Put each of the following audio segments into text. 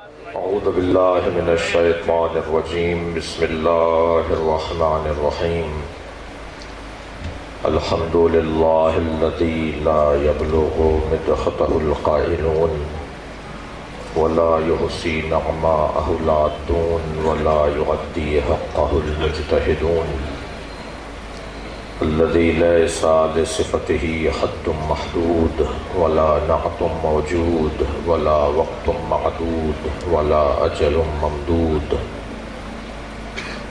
اعوذ باللہ من الشیطان الرجیم بسم اللہ الرحمن الرحیم الحمد للہ الذی لا یبلغ مدحتہ القائلون ولا يحصي نعماءه العادون ولا يؤدي حقه المجتهدون الذي ليس لصفته حد محدود ولا نعت موجود ولا وقت معدود ولا أجل ممدود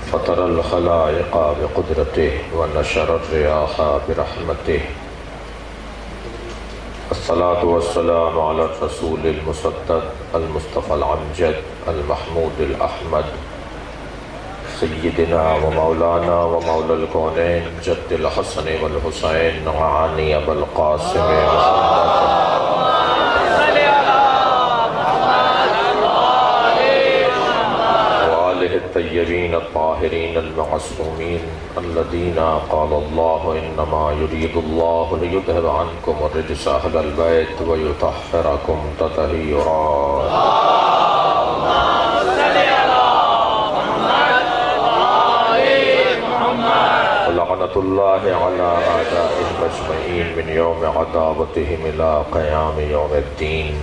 فطر الخلائق بقدرته ونشر الرياح برحمته الصلاة والسلام على الرسول المصدق المصطفى العمجد المحمود الأحمد سيدنا ومولانا ومولى الكونين جد الحسن والحسين وعاني أبا القاسم وآله الطيبين الطاهرين المعصومين الذين قال الله إنما يريد الله ليذهب عنكم الرجس أهل البيت ويطهركم تطهيرا لعنة الله على أعدائهم أجمعين من يوم عداوتهم إلى قيام يوم الدين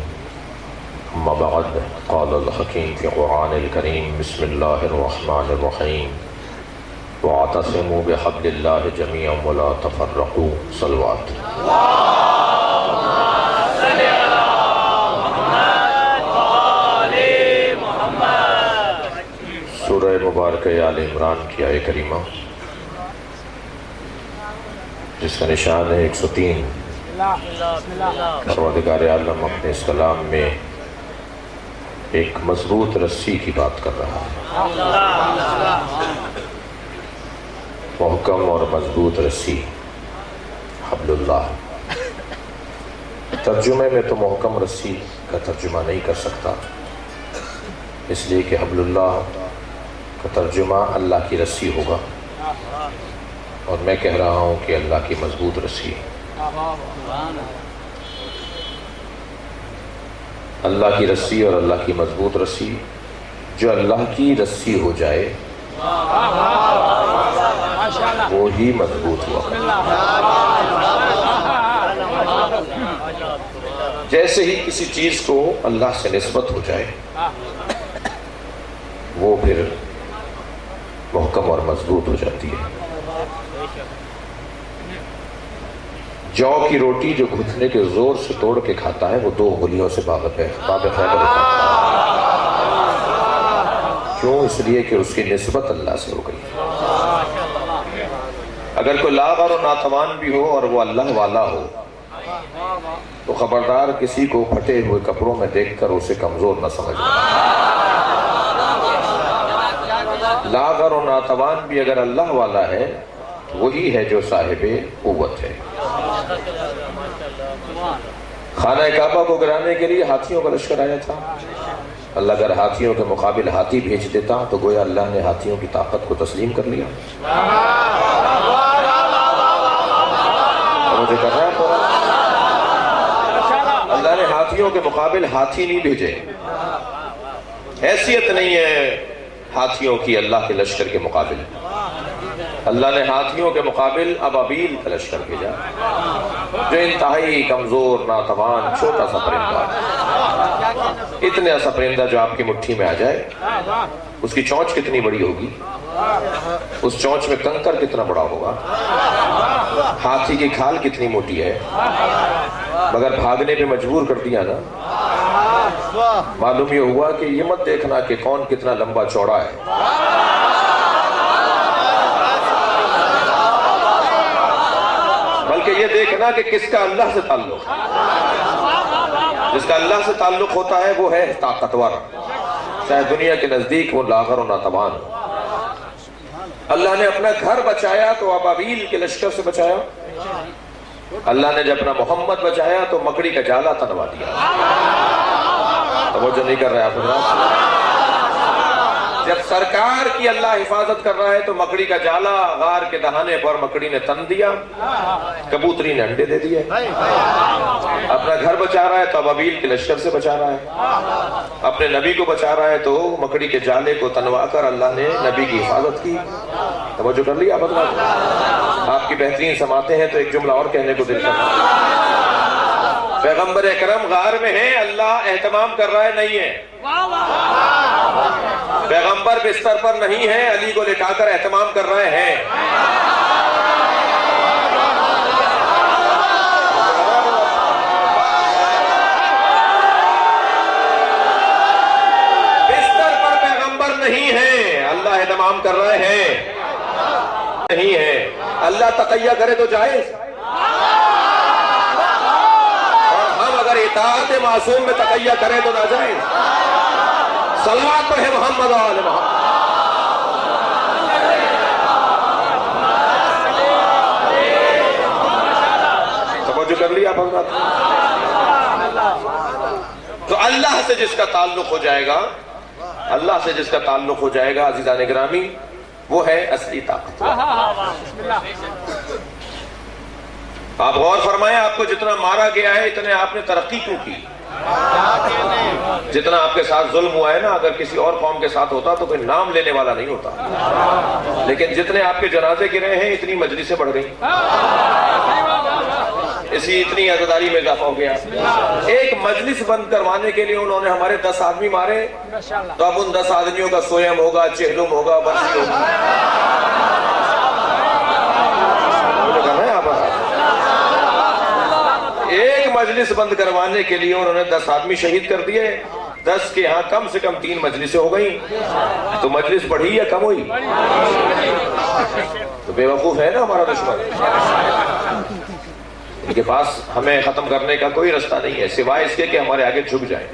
أما بعد قال الحكيم في القرآن الكريم بسم الله الرحمن الرحيم واعتصموا بحبل الله جميعا ولا تفرقوا صلوات سورہ مبارکہ آل عمران کی آیہ کریمہ جس کا نشان ہے 103 پروردگار عالم اپنے اس کلام میں ایک مضبوط رسی کی بات کر رہا ہے محکم اور مضبوط رسی حبل اللہ ترجمے میں تو محکم رسی کا ترجمہ نہیں کر سکتا اس لیے کہ حبل اللہ کا ترجمہ اللہ کی رسی ہوگا اور میں کہہ رہا ہوں کہ اللہ کی مضبوط رسی اللہ کی رسی اور اللہ کی مضبوط رسی جو اللہ کی رسی ہو جائے وہی مضبوط ہوا جیسے ہی کسی چیز کو اللہ سے نسبت ہو جائے وہ پھر محکم اور مضبوط ہو جاتی ہے جو کی روٹی جو گھٹنے کے زور سے توڑ کے کھاتا ہے وہ 2 انگلیوں سے باب خیبر اٹھاتا ہے کیوں؟ اس لیے کہ اس کی نسبت اللہ سے ہو گئی اگر کوئی لاغر و ناتوان بھی ہو اور وہ اللہ والا ہو تو خبردار کسی کو پھٹے ہوئے کپڑوں میں دیکھ کر اسے کمزور نہ سمجھنا لاغر و ناتوان بھی اگر اللہ والا ہے وہی ہے جو صاحب قوت ہے خانہ کعبہ کو گرانے کے لیے ہاتھیوں کا لشکر آیا تھا اللہ اگر ہاتھیوں کے مقابل ہاتھی بھیج دیتا تو گویا اللہ نے ہاتھیوں کی طاقت کو تسلیم کر لیا مجھے کر رہا ہے اللہ نے ہاتھیوں کے مقابل ہاتھی نہیں بھیجے حیثیت نہیں ہے ہاتھیوں کی اللہ کے لشکر کے مقابل اللہ نے ہاتھیوں کے مقابل ابابیل کا لشکر بھیجا جو انتہائی کمزور ناتوان چھوٹا سا پرندہ اتنا سا پرندہ جو آپ کی مٹھی میں آ جائے اس کی چونچ کتنی بڑی ہوگی اس چونچ میں کنکر کتنا بڑا ہوگا ہاتھی کی کھال کتنی موٹی ہے مگر بھاگنے پہ مجبور کر دیا نا معلوم یہ ہوا کہ یہ مت دیکھنا کہ کون کتنا لمبا چوڑا ہے بلکہ یہ دیکھنا کہ کس کا اللہ سے تعلق ہے جس کا اللہ سے تعلق ہوتا ہے وہ ہے طاقتور چاہے دنیا کے نزدیک وہ لاغر و ناتوان ہو اللہ نے اپنا گھر بچایا تو ابابیل کے لشکر سے بچایا اللہ نے جب اپنا محمد بچایا تو مکڑی کا جالا تنوا دیا توجہ نہیں کر رہے آپ جب سرکار کی اللہ حفاظت کر رہا ہے تو مکڑی کا جالا غار کے دہانے پر مکڑی نے تن دیا، کبوتری نے انڈے دے دیے، اپنا گھر بچا رہا ہے تو ابابیل کے لشکر سے بچا رہا ہے، اپنے نبی کو بچا رہا ہے تو مکڑی کے جالے کو تنوا کر اللہ نے نبی کی حفاظت کی۔ توجہ کر لیا آپ کی بہترین سماعتیں ہیں تو ایک جملہ اور کہنے کو دل کرتا ہے، پیغمبر اکرم غار میں ہیں، اللہ اہتمام کر رہا ہے نہیں ہے، پیغمبر بستر پر نہیں ہے، علی کو لٹا کر اہتمام کر رہے ہیں۔ بستر پر پیغمبر نہیں ہے، اللہ اہتمام کر رہے ہیں نہیں ہے۔ اللہ تقیہ کرے تو جائز، اور ہم اگر اطاعت معصوم میں تقیہ کریں تو ناجائز۔ صلوات پڑھے محمد و آل محمد۔ توجہ کر لیا حضرات؟ تو اللہ سے جس کا تعلق ہو جائے گا، اللہ سے جس کا تعلق ہو جائے گا عزیزان گرامی، وہ ہے اصلی طاقت۔ آپ غور فرمائیں، آپ کو جتنا مارا گیا ہے اتنے آپ نے ترقی کیوں کی؟ جتنا آپ کے ساتھ ظلم ہوا ہے نا، اگر کسی اور قوم کے ساتھ ہوتا تو کوئی نام لینے والا نہیں ہوتا، لیکن جتنے آپ کے جنازے گرے ہیں اتنی مجلسیں بڑھ گئی، اتنی عزاداری میں اضافہ ہو گیا۔ ایک مجلس بند کروانے کے لیے انہوں نے ہمارے 10 آدمی مارے، تو اب ان 10 آدمیوں کا سویم ہوگا، چہلم ہوگا، برسی ہوگا۔ ایک مجلس بند کروانے کے لیے انہوں نے 10 آدمی شہید کر دیے، 10 کے ہاں کم سے کم 3 مجلسیں ہو گئیں، تو مجلس بڑھی یا کم ہوئی؟ تو بے وقوف ہے نا ہمارا دشمن، ان کے پاس ہمیں ختم کرنے کا کوئی راستہ نہیں ہے سوائے اس کے کہ ہمارے آگے جھک جائیں۔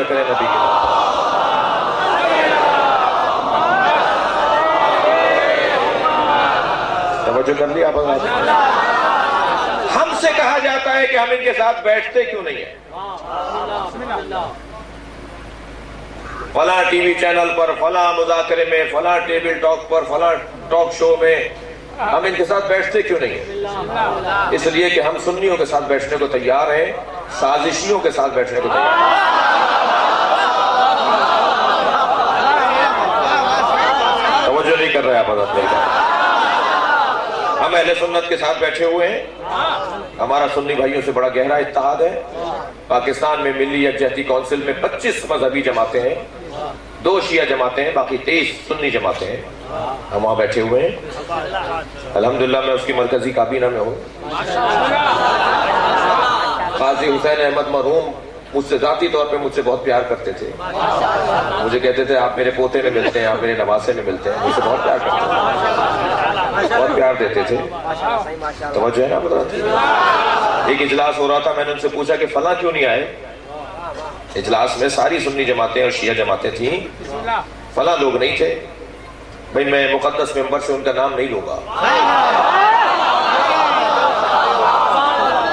کرے نبی کے توجہ کر لیا۔ ہم سے کہا جاتا ہے کہ ہم ان کے ساتھ بیٹھتے کیوں نہیں ہیں؟ فلاں ٹی وی چینل پر، فلاں مذاکرے میں، فلاں ٹیبل ٹاک پر، فلاں ٹاک شو میں ہم ان کے ساتھ بیٹھتے کیوں نہیں ہیں؟ اس لیے کہ ہم سنیوں کے ساتھ بیٹھنے کو تیار ہیں، سازشیوں کے ساتھ بیٹھنے کو تیار ہیں۔ توجہ نہیں کر رہے آپ حضرت میری بات۔ ہم اہل سنت کے ساتھ بیٹھے ہوئے ہیں، ہمارا سنی بھائیوں سے بڑا گہرا اتحاد ہے۔ پاکستان میں ملی یکجہتی کونسل میں 25 مذہبی جماعتیں ہیں، 2 شیعہ جماعتیں ہیں، باقی 23 سنی جماعتیں ہیں، ہم وہاں بیٹھے ہوئے ہیں۔ الحمدللہ میں اس کی مرکزی کابینہ میں ہوں۔ قاضی حسین احمد مرحوم مجھ سے ذاتی طور پہ مجھ سے بہت پیار کرتے تھے، مجھے کہتے تھے آپ میرے پوتے میں ملتے ہیں، آپ میرے نواسے میں ملتے ہیں، مجھ سے بہت پیار کرتے تھے، بہت پیار دیتے تھے۔ توجہ ہے نا حضرات؟ ایک اجلاس ہو رہا تھا، میں نے ان سے پوچھا کہ فلاں کیوں نہیں آئے؟ اجلاس میں ساری سنی جماعتیں اور شیعہ جماعتیں تھیں، فلاں لوگ نہیں تھے۔ بھئی میں مقدس ممبر سے ان کا نام نہیں لوں گا،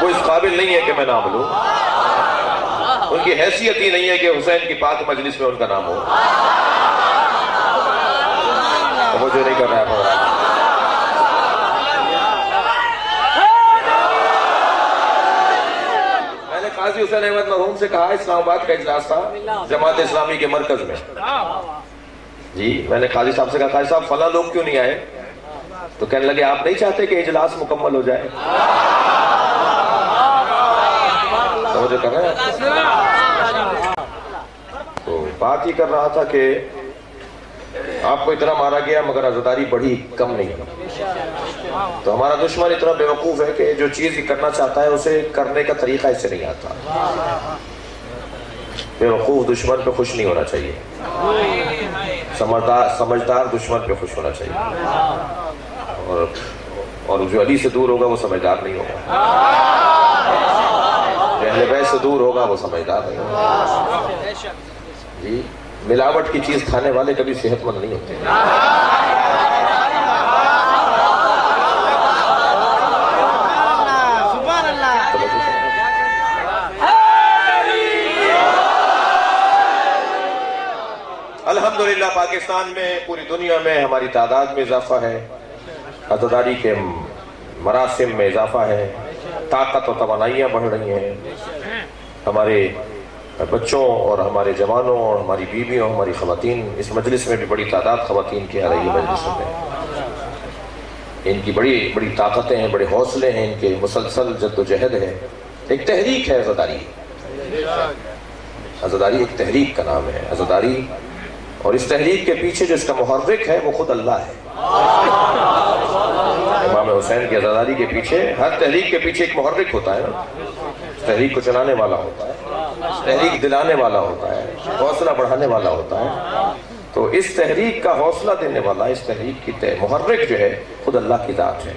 وہ اس قابل نہیں ہے کہ میں نام لوں، ان کی حیثیت ہی نہیں ہے کہ حسین کی پاک مجلس میں ان کا نام ہو۔ مجھے نہیں کر رہا ہے۔ میں نے قاضی حسین احمد مرحوم سے کہا، اسلام آباد کا اجلاس تھا جماعت اسلامی کے مرکز میں، جی میں نے قاضی صاحب سے کہا قاضی صاحب فلاں لوگ کیوں نہیں آئے؟ تو کہنے لگے آپ نہیں چاہتے کہ اجلاس مکمل ہو جائے؟ توجہ کر رہے ہیں؟ تو بات ہی کر رہا تھا کہ آپ کو اتنا مارا گیا مگر عزاداری بڑھی، کم نہیں۔ تو ہمارا دشمن اتنا بے وقوف ہے کہ جو چیز کرنا چاہتا ہے اسے کرنے کا طریقہ اس سے نہیں آتا۔ بے وقوف دشمن پہ خوش نہیں ہونا چاہیے، سمجھدار دشمن پہ خوش ہونا چاہیے، اور جو علی سے دور ہوگا وہ سمجھدار نہیں ہوگا، جو اہل بیت سے دور ہوگا وہ سمجھدار نہیں ہوگا. جی ملاوٹ کی چیز کھانے والے کبھی صحت مند نہیں ہوتے. الحمدللہ پاکستان میں پوری دنیا میں ہماری تعداد میں اضافہ ہے، عزاداری کے مراسم میں اضافہ ہے، طاقت و توانائیاں بڑھ رہی ہیں. ہمارے بچوں اور ہمارے جوانوں اور ہماری بیویوں، ہماری خواتین، اس مجلس میں بھی بڑی تعداد خواتین کی آ رہی ہے مجلس میں. ان کی بڑی بڑی طاقتیں ہیں، بڑے حوصلے ہیں، ان کے مسلسل جد و جہد ہے. ایک تحریک ہے عزاداری. عزاداری ایک تحریک کا نام ہے. عزاداری، اور اس تحریک کے پیچھے جو اس کا محرک ہے وہ خود اللہ ہے. امام حسین کی عزاداری کے پیچھے، ہر تحریک کے پیچھے ایک محرک ہوتا ہے نا. تحریک کو چلانے والا ہوتا ہے، تحریک دلانے والا ہوتا ہے، حوصلہ بڑھانے والا ہوتا ہے. تو اس تحریک کا حوصلہ دینے والا، اس تحریک کی محرک جو ہے خود اللہ کی ذات ہے.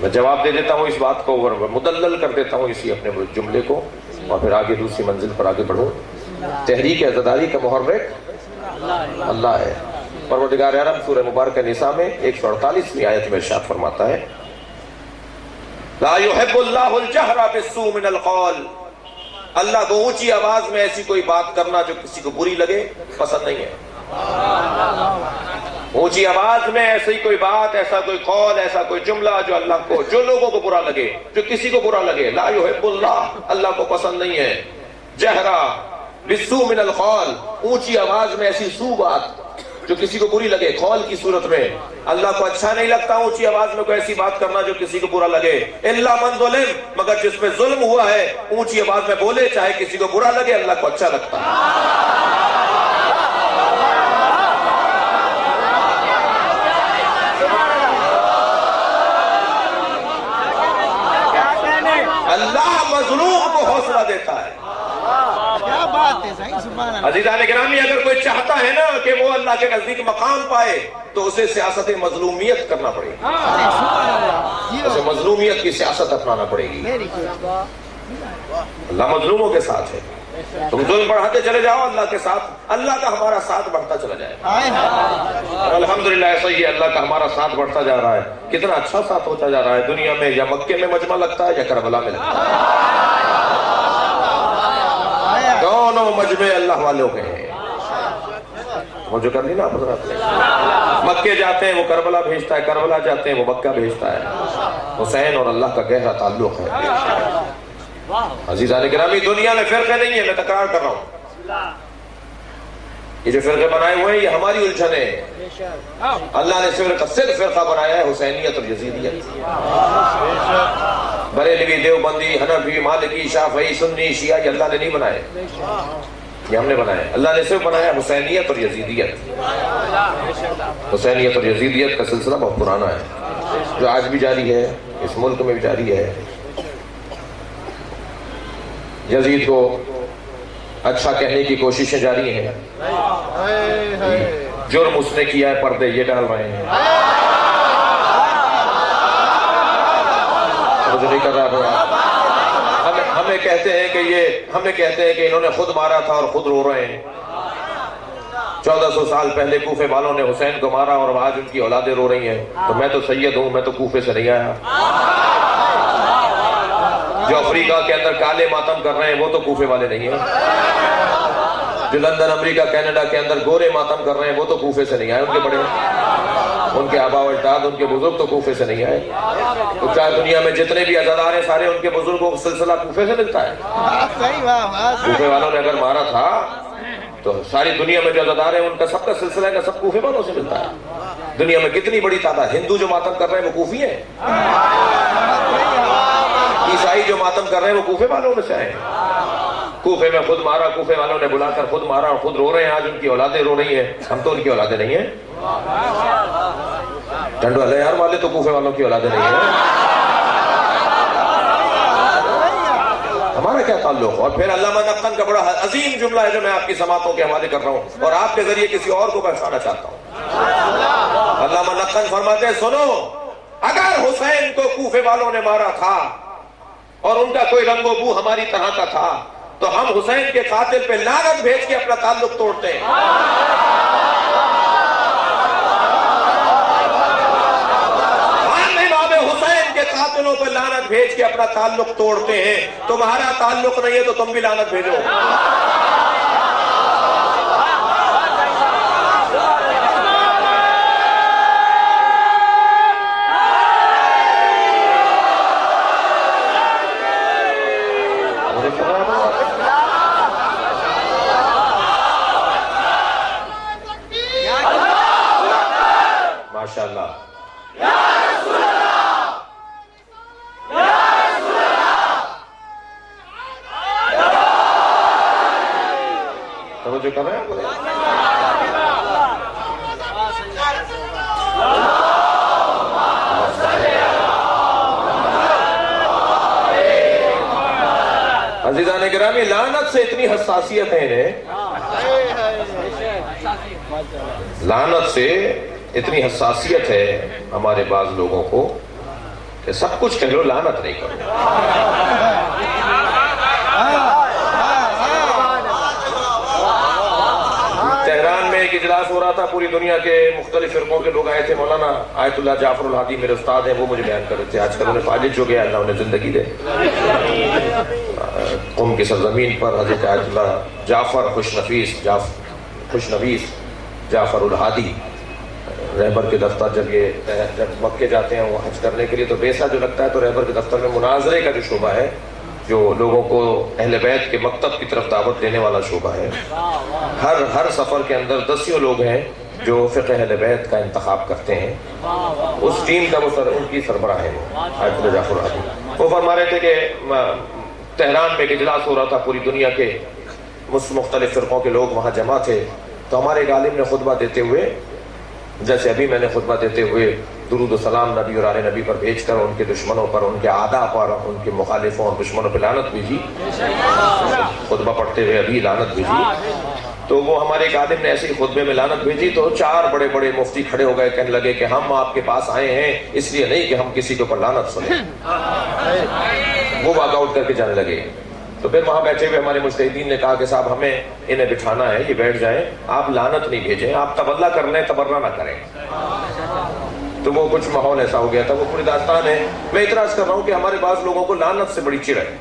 میں جواب دے دیتا ہوں اس بات کو اور مدلل کر دیتا ہوں اسی اپنے جملے کو، اور پھر آگے دوسری منزل پر آگے بڑھوں. تحریک عزاداری کا محرک اللہ ہے. پروردگار عالم سورہ مبارکہ نساء میں 148ویں آیت میں ارشاد فرماتا ہے، لا يحب اللہ الجہر بالسوء من القول. اللہ کو اونچی آواز میں ایسی کوئی بات کرنا جو کسی کو بری لگے پسند نہیں ہے. اونچی آواز میں ایسی کوئی بات، ایسا کوئی قول، ایسا کوئی جملہ جو اللہ کو، جو لوگوں کو برا لگے، جو کسی کو برا لگے، لا يحب اللہ کو پسند نہیں ہے. جہرا بالسوء من القول، اونچی آواز میں ایسی سو بات جو کسی کو بری لگے. قول کی صورت میں اللہ کو اچھا نہیں لگتا اونچی آواز میں کوئی ایسی بات کرنا جو کسی کو برا لگے. الا من ظلم، مگر جس میں ظلم ہوا ہے اونچی آواز میں بولے، چاہے کسی کو برا لگے، اللہ کو اچھا لگتا ہے. اللہ مظلوم کو حوصلہ دیتا ہے. عزیزان گرامی، اگر کوئی چاہتا ہے نا کہ وہ اللہ کے نزدیک مقام پائے تو اسے سیاست مظلومیت کرنا پڑے گی، اسے مظلومیت کی سیاست اپنانا پڑے گی. اللہ مظلوموں کے ساتھ ہے. تم ظلم بڑھاتے چلے جاؤ، اللہ کے ساتھ، اللہ کا ہمارا ساتھ بڑھتا چلا جائے. الحمدللہ ایسا ہی ہے، اللہ کا ہمارا ساتھ بڑھتا جا رہا ہے. کتنا اچھا ساتھ ہوتا جا رہا ہے. دنیا میں یا مکے میں مجمع لگتا ہے یا کربلا میں لگتا ہے. دونوں مجمع اللہ والوں کے ہیں. وہ جو کر لی نا حضرات نے، مکے جاتے ہیں وہ کربلا بھیجتا ہے، کربلا جاتے ہیں وہ مکہ بھیجتا ہے. حسین اور اللہ کا گہرا تعلق ہے. عزیزان گرامی، دنیا میں فرقے نہیں ہیں. میں تکرار کر رہا ہوں، یہ جو فرقے بنائے ہوئے ہیں یہ ہماری الجھن ہے. اللہ نے صرف فرقہ بنایا ہے حسینیت اور یزیدیت. بریلوی، دیوبندی، حنفی، مالکی، شافعی، سنی، شیعہ، یہ اللہ نے نہیں بنائے، یہ ہم نے بنایا. اللہ نے صرف بنایا حسینیت اور یزیدیت. حسینیت اور یزیدیت کا سلسلہ بہت پرانا ہے، جو آج بھی جاری ہے، اس ملک میں بھی جاری ہے. یزید کو اچھا کہنے کی کوششیں جاری ہیں. جرم اس نے کیا ہے، پردے یہ ڈال رہے ہیں. مجھے نہیں کر رہا. ہمیں کہتے ہیں کہ انہوں نے خود مارا تھا اور خود رو رہے ہیں. 1400 سال پہلے کوفے والوں نے حسین کو مارا اور آج ان کی اولادیں رو رہی ہیں. تو میں تو سید ہوں، میں تو کوفے سے نہیں آیا. جو افریقہ کے اندر کالے ماتم کر رہے ہیں وہ تو کوفے والے نہیں ہیں. جو لندن، امریکہ، کینیڈا کے اندر گورے ماتم کر رہے ہیں وہ تو کوفے سے نہیں آئے. ان کے بڑے، ان کے آبا و اجداد، ان کے بزرگ تو کوفے سے نہیں آئے. تو کیا دنیا میں جتنے بھی عزادار ہیں سارے ان کے بزرگوں کو سلسلہ کوفے سے ملتا ہے؟ کوفے والوں نے اگر مارا تھا تو ساری دنیا میں جو عزادار ہیں ان کا سب کا سلسلہ ہے، سب کوفے والوں سے ملتا ہے. دنیا میں کتنی بڑی تعداد ہندو جو ماتم کر رہے ہیں وہ کوفی ہیں. عیسائی جو ماتم کر رہے ہیں وہ کوفے والوں میں سے ہیں. کوفے میں خود مارا، کوفے والوں نے بلا کر خود مارا اور خود رو رہے ہیں. آج ان کی اولادیں رو رہی ہیں. ہم تو ان کی اولادیں نہیں ہیں. ٹنڈو الیار والے تو کوفے والوں کی اولادیں نہیں ہیں. ہمارا کیا تعلق؟ اور پھر علامہ نقن کا بڑا عظیم جملہ ہے جو میں آپ کی سماعتوں کے حوالے کر رہا ہوں اور آپ کے ذریعے کسی اور کو پہچانا چاہتا ہوں. علامہ نقن فرماتے ہیں، سنو، اگر حسین کو کوفے والوں نے مارا تھا اور ان کا کوئی رنگ و بو ہماری طرح کا تھا تو ہم حسین کے قاتل پہ لعنت بھیج کے اپنا تعلق توڑتے ہیں. ہم امام حسین کے قاتلوں پہ لعنت بھیج کے اپنا تعلق توڑتے ہیں. تمہارا تعلق نہیں ہے تو تم بھی لعنت بھیجو. ماشاءاللہ. توجہ کر رہے ہیں. عزیزان گرامی، لعنت سے اتنی حساسیت ہے انہیں، لعنت سے اتنی حساسیت ہے ہمارے بعض لوگوں کو کہ سب کچھ کہہ لو، لعنت نہیں کرو. تہران میں ایک اجلاس ہو رہا تھا، پوری دنیا کے مختلف فرقوں کے لوگ آئے تھے. مولانا آیت اللہ جعفر الہادی میرے استاد ہیں، وہ مجھے بیان کر رہے تھے. آج کل انہیں فالج ہو گیا، اللہ انہیں زندگی دے. قوم کی سرزمین پر حضرت آیت اللہ جعفر خوش نویس جعفر الہادی رہبر کے دفتر، جب مکے جاتے ہیں وہ حج کرنے کے لیے تو بیسا جو لگتا ہے، تو رہبر کے دفتر میں مناظرے کا جو شعبہ ہے، جو لوگوں کو اہل بیت کے مکتب کی طرف دعوت دینے والا شعبہ ہے، ہر سفر کے اندر 10 لوگ ہیں جو فقہ اہل بیت کا انتخاب کرتے ہیں. اس ٹیم کا ان کی سربراہ ہے آیت اللہ جعفر الہادی. وہ فرما رہے تھے کہ تہران میں ایک اجلاس ہو رہا تھا، پوری دنیا کے مختلف فرقوں کے لوگ وہاں جمع تھے. تو ہمارے ایک عالم نے خطبہ دیتے ہوئے، جیسے ابھی میں نے خطبہ دیتے ہوئے درود و سلام نبی اور آل نبی پر بھیج کر ان کے دشمنوں پر، ان کے اعداء پر، ان کے مخالفوں اور دشمنوں پر لعنت بھیجی، خطبہ پڑھتے ہوئے ابھی لعنت بھیجی. تو وہ ہمارے ایک عالم نے ایسے ہی خطبے میں لعنت بھیجی تو 4 بڑے بڑے مفتی کھڑے ہو گئے، کہنے لگے کہ ہم آپ کے پاس آئے ہیں اس لیے نہیں کہ ہم کسی کے اوپر لعنت سنیں. وہ واک آؤٹ کر کے جانے لگے. تو پھر وہاں بیٹھے ہوئے ہمارے مجتہدین نے کہا کہ صاحب ہمیں انہیں بٹھانا ہے، یہ بیٹھ جائیں، آپ لعنت نہیں بھیجیں، آپ تبرہ کر لیں، تبرہ نہ کریں. تو وہ کچھ ماحول ایسا ہو گیا تھا، وہ پوری داستان ہے. میں اعتراض کر رہا ہوں کہ ہمارے بعض لوگوں کو لعنت سے بڑی چڑ ہے،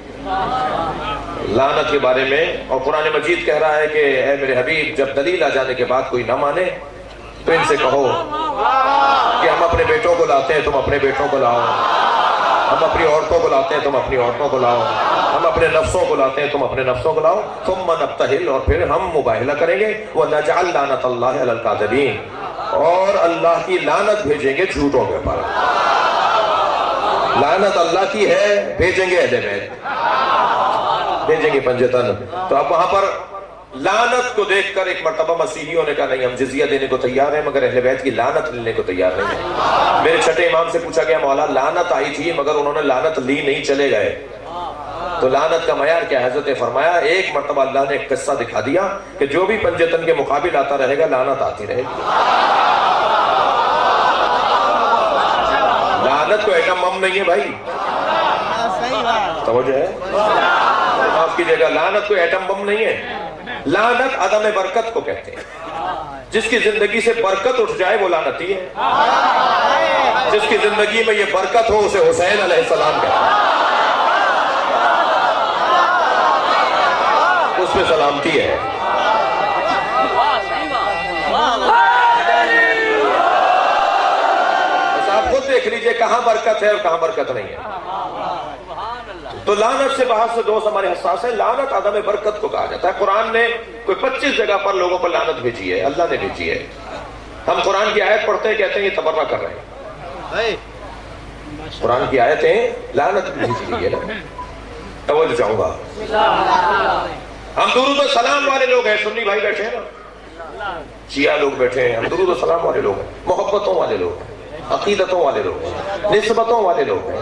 لعنت کے بارے میں. اور قرآن مجید کہہ رہا ہے کہ اے میرے حبیب، جب دلیل آ جانے کے بعد کوئی نہ مانے تو ان سے کہو کہ ہم اپنے بیٹوں کو لاتے ہیں، تم اپنے بیٹوں کو لاؤ، ہم اپنی عورتوں کو لاتے ہیں، تم اپنی عورتوں کو لاؤ، ہم اپنے نفسوں کو لاتے ہیں، تم اپنے نفسوں کو لاؤ. ثم نبتہل، اور پھر ہم مباہلہ کریں گے. وَنَجْعَلْ لَعْنَتَ اللَّهِ عَلَى الْكَاذِبِينَ، اور اللہ کی لعنت بھیجیں گے جھوٹوں کے اوپر. لعنت اللہ کی ہے، بھیجیں گے اہل بیت، بھیجیں گے پنجتن. تو اب وہاں پر لعنت کو دیکھ کر ایک مرتبہ مسیحیوں نے کہا نہیں، ہم جزیہ دینے کو تیار ہیں مگر اہل بیت کی لعنت لینے کو تیار نہیں ہیں. میرے چھٹے امام سے پوچھا گیا مولا لعنت آئی تھی مگر انہوں نے لعنت لی نہیں، چلے گئے، تو لعنت کا معیار کیا؟ حضرت نے فرمایا ایک مرتبہ اللہ نے ایک قصہ دکھا دیا کہ جو بھی پنجتن کے مقابل آتا رہے گا لعنت آتی رہے گی. لعنت کو ایٹم بم نہیں ہے بھائی، توجہ ہے، معاف کیجیے گا، لعنت کو ایٹم بم نہیں ہے. لعنت عدم برکت کو کہتے ہیں. جس کی زندگی سے برکت اٹھ جائے وہ لعنتی ہے. جس کی زندگی میں یہ برکت ہو اسے حسین علیہ السلام کہتے ہیں، اس میں سلامتی ہے. آپ خود دیکھ لیجئے کہاں برکت ہے اور کہاں برکت نہیں ہے. تو لعنت سے بہت سے دوست ہمارے حساس ہیں. لعنت عدم برکت کو کہا جاتا ہے. قرآن نے کوئی 25 جگہ پر لوگوں پر لعنت بھیجی ہے، اللہ نے بھیجی ہے. ہم قرآن کی آیت پڑھتے ہیں کہتے ہیں یہ تبرہ کر رہے ہیں. قرآن کی آیتیں لعنت بھیجی گئی ہے. توجہ چاہوں گا، ہم درود و سلام والے لوگ ہیں. سنی بھائی بیٹھے ہیں نا، شیعہ لوگ بیٹھے ہیں، ہم درود و سلام والے لوگ ہیں، محبتوں والے لوگ ہیں، عقیدتوں والے لوگ ہیں، نسبتوں والے لوگ ہیں،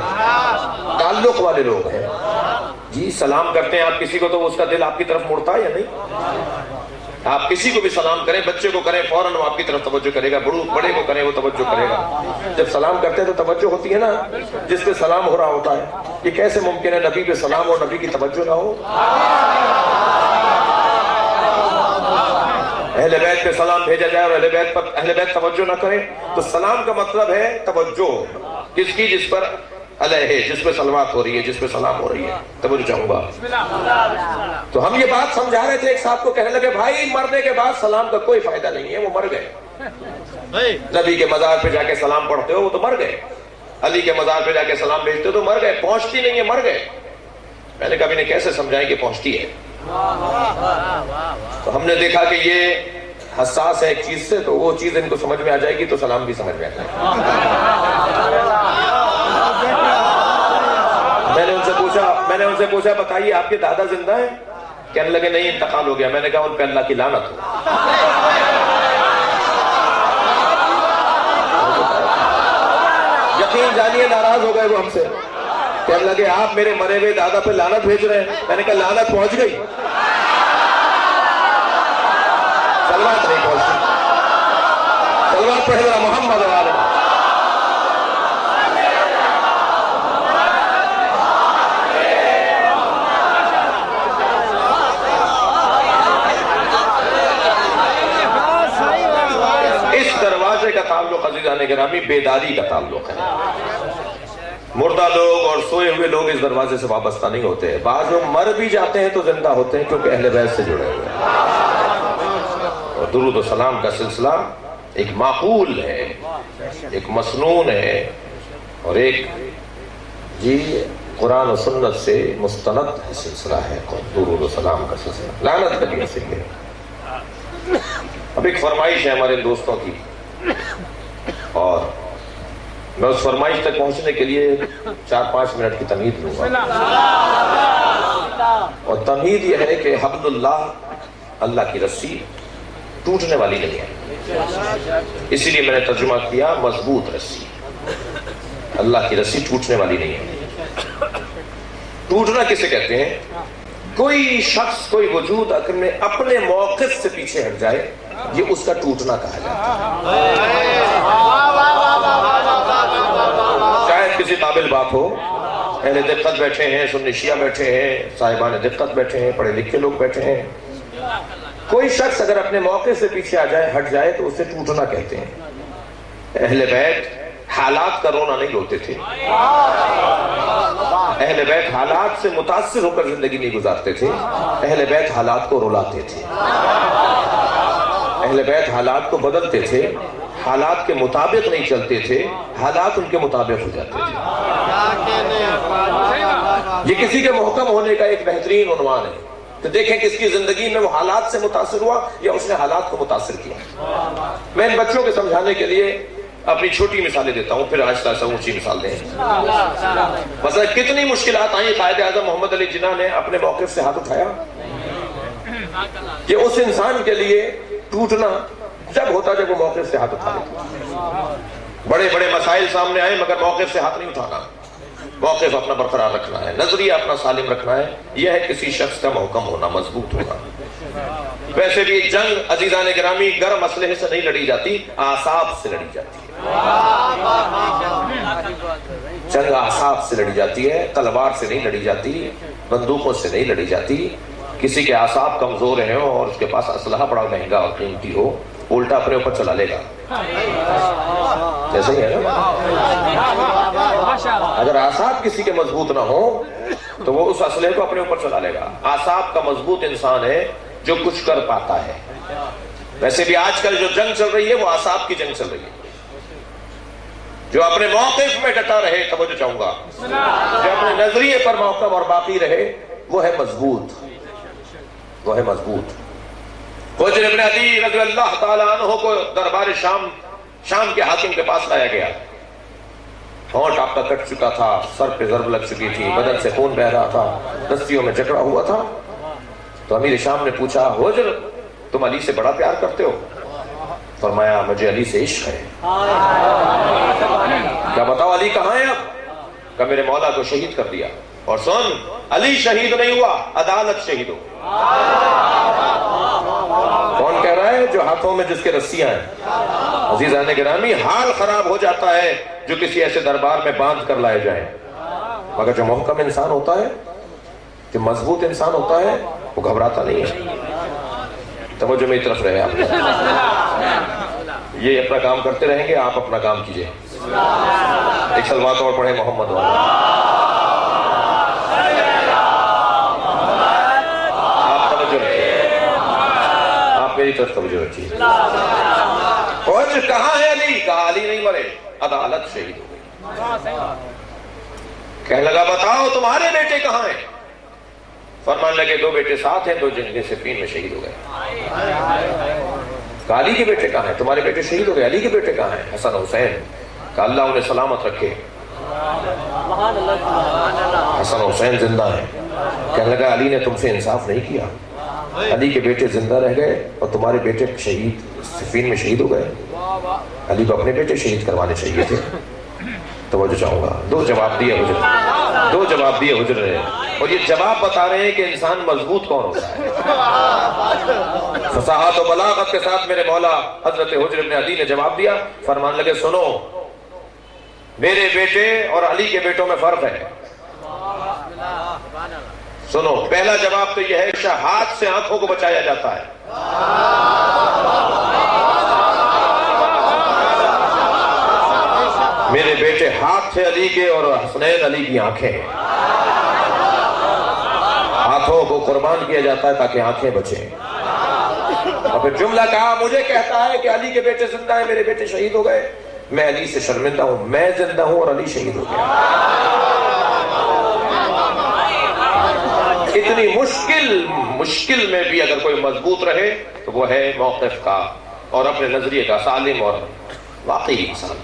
تعلق والے لوگ ہیں. جی سلام کرتے ہیں آپ کسی کو تو اس کا دل آپ کی طرف مڑتا ہے یا نہیں؟ آپ کسی کو بھی سلام کریں، بچے کو کریں، فوراً وہ آپ کی طرف توجہ کرے گا، بڑے کو کریں وہ توجہ کرے گا۔ جب سلام کرتے ہیں تو توجہ ہوتی ہے نا، جس پہ سلام ہو رہا ہوتا ہے۔ یہ کیسے ممکن ہے نبی پہ سلام اور نبی کی توجہ نہ ہو؟ اہل بیت پہ سلام بھیجا جائے اور اہل بیت توجہ نہ کریں تو سلام کا مطلب ہے توجہ کس کی؟ جس پر علیہ، جس پہ صلوات ہو رہی ہے، جس پہ سلام ہو رہی ہے، توجہ چاہوں گا۔ تو ہم یہ بات سمجھا رہے تھے، ایک صاحب کو کہنے لگے بھائی مرنے کے بعد سلام کا کوئی فائدہ نہیں ہے، وہ مر گئے۔ نبی کے مزار پہ جا کے سلام پڑھتے ہو وہ تو مر گئے، علی کے مزار پہ جا کے سلام بھیجتے ہو تو مر گئے، پہنچتی نہیں ہے، مر گئے۔ میں نے کہا انہیں کیسے سمجھائیں کہ پہنچتی ہے؟ تو ہم نے دیکھا کہ یہ حساس ہے ایک چیز سے، تو وہ چیز ان کو سمجھ میں آ جائے گی تو سلام بھی سمجھ میں آ جائے گا۔ میں نے ان سے پوچھا بتائیے آپ کے دادا زندہ ہیں؟ کہنے لگے نہیں انتقال ہو گیا۔ میں نے کہا ان پہ اللہ کی لعنت ہو۔ یقین جانیے ناراض ہو گئے وہ ہم سے، کہنے لگے آپ میرے مرے ہوئے دادا پہ لعنت بھیج رہے ہیں۔ میں نے کہا لعنت پہنچ گئی، صلوات نہیں پہنچی۔ صلوات پڑھے ذرا محمد والے۔ کا تعلق عزیزان گرامی بیداری کا تعلق ہے۔ مردہ لوگ اور سوئے ہوئے لوگ اس دروازے سے وابستہ نہیں ہوتے، بعض لوگ مر بھی جاتے ہیں تو زندہ ہوتے ہیں کیونکہ اہل بیت سے جڑے ہوئے ہیں۔ اور درود و سلام کا سلسلہ ایک معقول ہے، ایک مسنون ہے، اور ایک قرآن و سنت سے مستند سلسلہ ہے درود و سلام کا سلسلہ۔ لعنت کا بھی ایسے ہے۔ اب ایک فرمائش ہے ہمارے دوستوں کی، اور میں اس فرمائش تک پہنچنے کے لیے 4-5 منٹ کی تمہید لوں گا۔ اور تمہید یہ ہے کہ حبل اللہ، اللہ کی رسی ٹوٹنے والی نہیں ہے، اسی لیے میں نے ترجمہ کیا مضبوط رسی۔ اللہ کی رسی ٹوٹنے والی نہیں ہے۔ ٹوٹنا کسے کہتے ہیں؟ کوئی شخص، کوئی وجود اپنے موقف سے پیچھے ہٹ جائے، یہ اس کا ٹوٹنا کہا جاتا ہے۔ شاید کسی قابل بات ہو، اہل دقت بیٹھے ہیں، سنی شیعہ بیٹھے ہیں، صاحبان دقت بیٹھے ہیں، پڑھے لکھے لوگ بیٹھے ہیں، کوئی شخص اگر اپنے موقع سے پیچھے آ جائے، ہٹ جائے تو اسے ٹوٹنا کہتے ہیں۔ اہل بیت حالات کا رونا نہیں روتے تھے، اہل بیت حالات سے متاثر ہو کر زندگی نہیں گزارتے تھے، اہل بیت حالات کو رلاتے تھے، اہل بیت حالات کو بدلتے تھے، حالات کے مطابق نہیں چلتے تھے، حالات ان کے مطابق ہو جاتے تھے۔ یہ کسی کے محکم ہونے کا ایک بہترین عنوان ہے کہ دیکھیں کس کی زندگی میں وہ حالات سے متاثر ہوا یا اس نے حالات کو متاثر کیا۔ میں ان بچوں کے سمجھانے کے لیے اپنی چھوٹی مثالیں دیتا ہوں، پھر آہستہ آہستہ اونچی مثال دیں۔ مثلا کتنی مشکلات آئیں، قائد اعظم محمد علی جناح نے اپنے موقف سے ہاتھ اٹھایا کہ اس انسان کے لیے ٹوٹنا جب ہوتا جب وہ موقف سے ہاتھ اٹھا لیتا۔ بڑے بڑے مسائل سامنے آئے مگر موقف سے ہاتھ نہیں اٹھانا، موقف اپنا برقرار رکھنا ہے، نظریہ اپنا سالم رکھنا ہے، یہ ہے کسی شخص کا محکم ہونا، مضبوط ہونا۔ ویسے بھی جنگ عزیزان گرامی گرم اسلحے سے نہیں لڑی جاتی، اعصاب سے لڑی جاتی ہے۔ جنگ اعصاب سے لڑی جاتی ہے، تلوار سے نہیں لڑی جاتی، بندوقوں سے نہیں لڑی جاتی۔ کسی کے اعصاب کمزور ہیں اور اس کے پاس اسلحہ بڑا مہنگا اور قیمتی ہو، الٹا اپنے اوپر چلا لے گا، جیسے ہی ہے نا۔ اگر اعصاب کسی کے مضبوط نہ ہو تو وہ اس اسلحے کو اپنے اوپر چلا لے گا۔ اعصاب کا مضبوط انسان ہے جو کچھ کر پاتا ہے۔ ویسے بھی آج کل جو جنگ چل رہی ہے وہ اعصاب کی جنگ چل رہی ہے۔ جو اپنے موقف میں ڈٹا رہے، توجہ چاہوں گا، جو اپنے نظریے پر محکم اور باقی رہے، وہ ہے مضبوط، وہ ہے مضبوط۔ حجر ابن علی رضی اللہ تعالیٰ عنہ کو دربار شام کے حاکم کے پاس لایا گیا۔ ہونٹ آپ کا کٹ چکا تھا، سر پہ ضرب لگ چکی تھی، بدن سے خون بہ رہا تھا، دستیوں میں جکڑا ہوا تھا۔ تو امیر شام نے پوچھا حجر تم علی سے بڑا پیار کرتے ہو؟ فرمایا مجھے علی سے عشق ہے۔ کیا بتاؤ علی کہاں ہے اب؟ کہ میرے مولا کو شہید کر دیا۔ اور سن، علی شہید نہیں ہوا، عدالت شہید ہو۔ ہے جو ہاتھوں میں جس کے رسیاں ہیں۔ عزیزان گرامی، حال خراب ہو جاتا ہے جو کسی ایسے دربار میں باندھ کر لائے جائیں، مگر جو محکم انسان ہوتا ہے، جو مضبوط انسان ہوتا ہے، وہ گھبراتا نہیں ہے۔ توجہ میری طرف رہے آپ، یہ اپنا کام کرتے رہیں گے، آپ اپنا کام کیجئے۔ ایک سلوات اور پڑھیں محمد والا۔ آپ توجہ رکھیے، آپ میری طرف توجہ رکھیے۔ اور کہاں ہے علی؟ کہا علی نہیں مرے، عدالت شہید ہو گئی۔ کہنے لگا بتاؤ تمہارے بیٹے کہاں ہیں؟ فرمان لگے دو بیٹے ساتھ ہیں، دو جنگ صفین میں شہید ہو گئے۔ کہا علی کے بیٹے کہاں ہیں؟ تمہارے بیٹے شہید ہو گئے، علی کے بیٹے کہاں ہیں؟ حسن حسین۔ کہا اللہ انہیں سلامت رکھے، حسن حسین زندہ ہیں۔ کہنے لگا علی نے تم سے انصاف نہیں کیا، علی کے بیٹے زندہ رہ گئے اور تمہارے بیٹے شہید صفین میں شہید ہو گئے۔ علی کو اپنے بیٹے شہید کروانے چاہیے تھے۔ توجہ چاہوں گا، دو جواب دیے حجر نے، اور یہ جواب بتا رہے ہیں کہ انسان مضبوط کون ہوتا ہے۔ فصاحت و بلاغت کے ساتھ میرے مولا حضرت حجر ابن عدی نے جواب دیا، فرمان لگے سنو، میرے بیٹے اور علی کے بیٹوں میں فرق ہے۔ سنو، پہلا جواب تو یہ ہے کہ ہاتھ سے آنکھوں کو بچایا جاتا ہے۔ میرے بیٹے ہاتھ تھے علی کے اور حسنین علی کی آنکھیں ہیں۔ ہاتھوں کو قربان کیا جاتا ہے تاکہ آنکھیں بچیں۔ اور پھر جملہ کہا، مجھے کہتا ہے کہ علی کے بیٹے زندہ ہیں، میرے بیٹے شہید ہو گئے، میں علی سے شرمندہ ہوں، میں زندہ ہوں اور علی شہید ہو گیا۔ اتنی مشکل میں بھی اگر کوئی مضبوط رہے تو وہ ہے موقف کا اور اپنے نظریے کا سالم اور واقعی انسان۔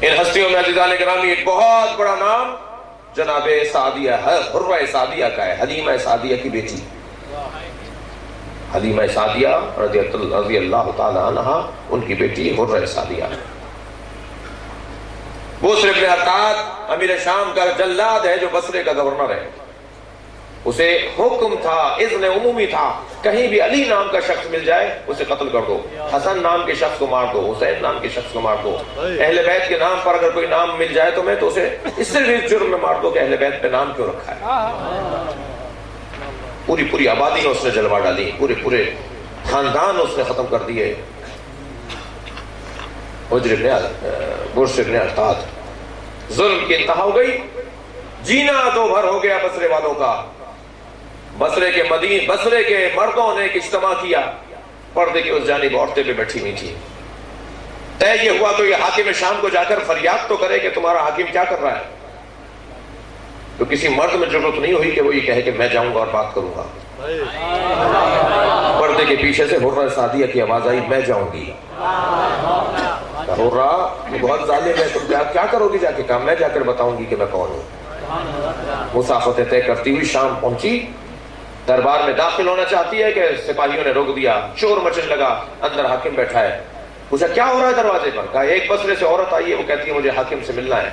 ان ہستیوں میں عزیزان گرامی ایک بہت بڑا نام جناب سعدیہ ہے، حرہ سعدیہ کا ہے، حلیمہ سعدیہ کی بیٹی حلیمہ سعدیہ رضی اللہ تعالی عنہ، ان کی بیٹی حرہ سعدیہ۔ بصر ابن حطات امیر شام کا جلاد ہے جو بصرے کا گورنر ہے، اسے حکم تھا، اذن عمومی تھا، کہیں بھی علی نام کا شخص مل جائے اسے قتل کر دو، حسن نام کے شخص کو مار دو، حسین نام کے شخص کو مار دو، اہل بیت کے نام پر اگر کوئی نام مل جائے تو میں تو اسے اس سے بھی جرم میں مار دو کہ اہل بیت پہ نام کیوں رکھا ہے۔ پوری آبادی نے اس نے جلوہ ڈالی، پورے خاندان اس نے ختم کر دیے۔ بصر ابن حطات، ظلم کی انتہا ہو گئی، جینا دو بھر ہو گیا بصرے والوں کا۔ بصرے کے مردوں نے ایک اجتماع کیا، پردے کی اس جانب عورتیں پہ بیٹھی ہوئی تھی۔ طے یہ ہوا تو یہ حاکم شام کو جا کر فریاد تو کرے کہ تمہارا حاکم کیا کر رہا ہے۔ تو کسی مرد میں ضرورت نہیں ہوئی کہ وہ یہ کہے کہ میں جاؤں گا اور بات کروں گا۔ پردے کے پیچھے سے حرہ سعدیہ کی آواز آئی، میں جاؤں گی۔ حرہ بہت ظالم ہے، تم کیا کرو گی جا کے؟ کہا میں جا کر بتاؤں گی کہ میں کون ہوں۔ مسافتیں طے کرتی ہوئی شام پہنچی، دربار میں داخل ہونا چاہتی ہے کہ سپاہیوں نے روک دیا، شور مچنے لگا، اندر حاکم بیٹھا ہے۔ پوچھا کیا ہو رہا ہے دروازے پر؟ کہا ایک بصرے سے عورت آئی ہے، وہ کہتی ہے مجھے حاکم سے ملنا ہے۔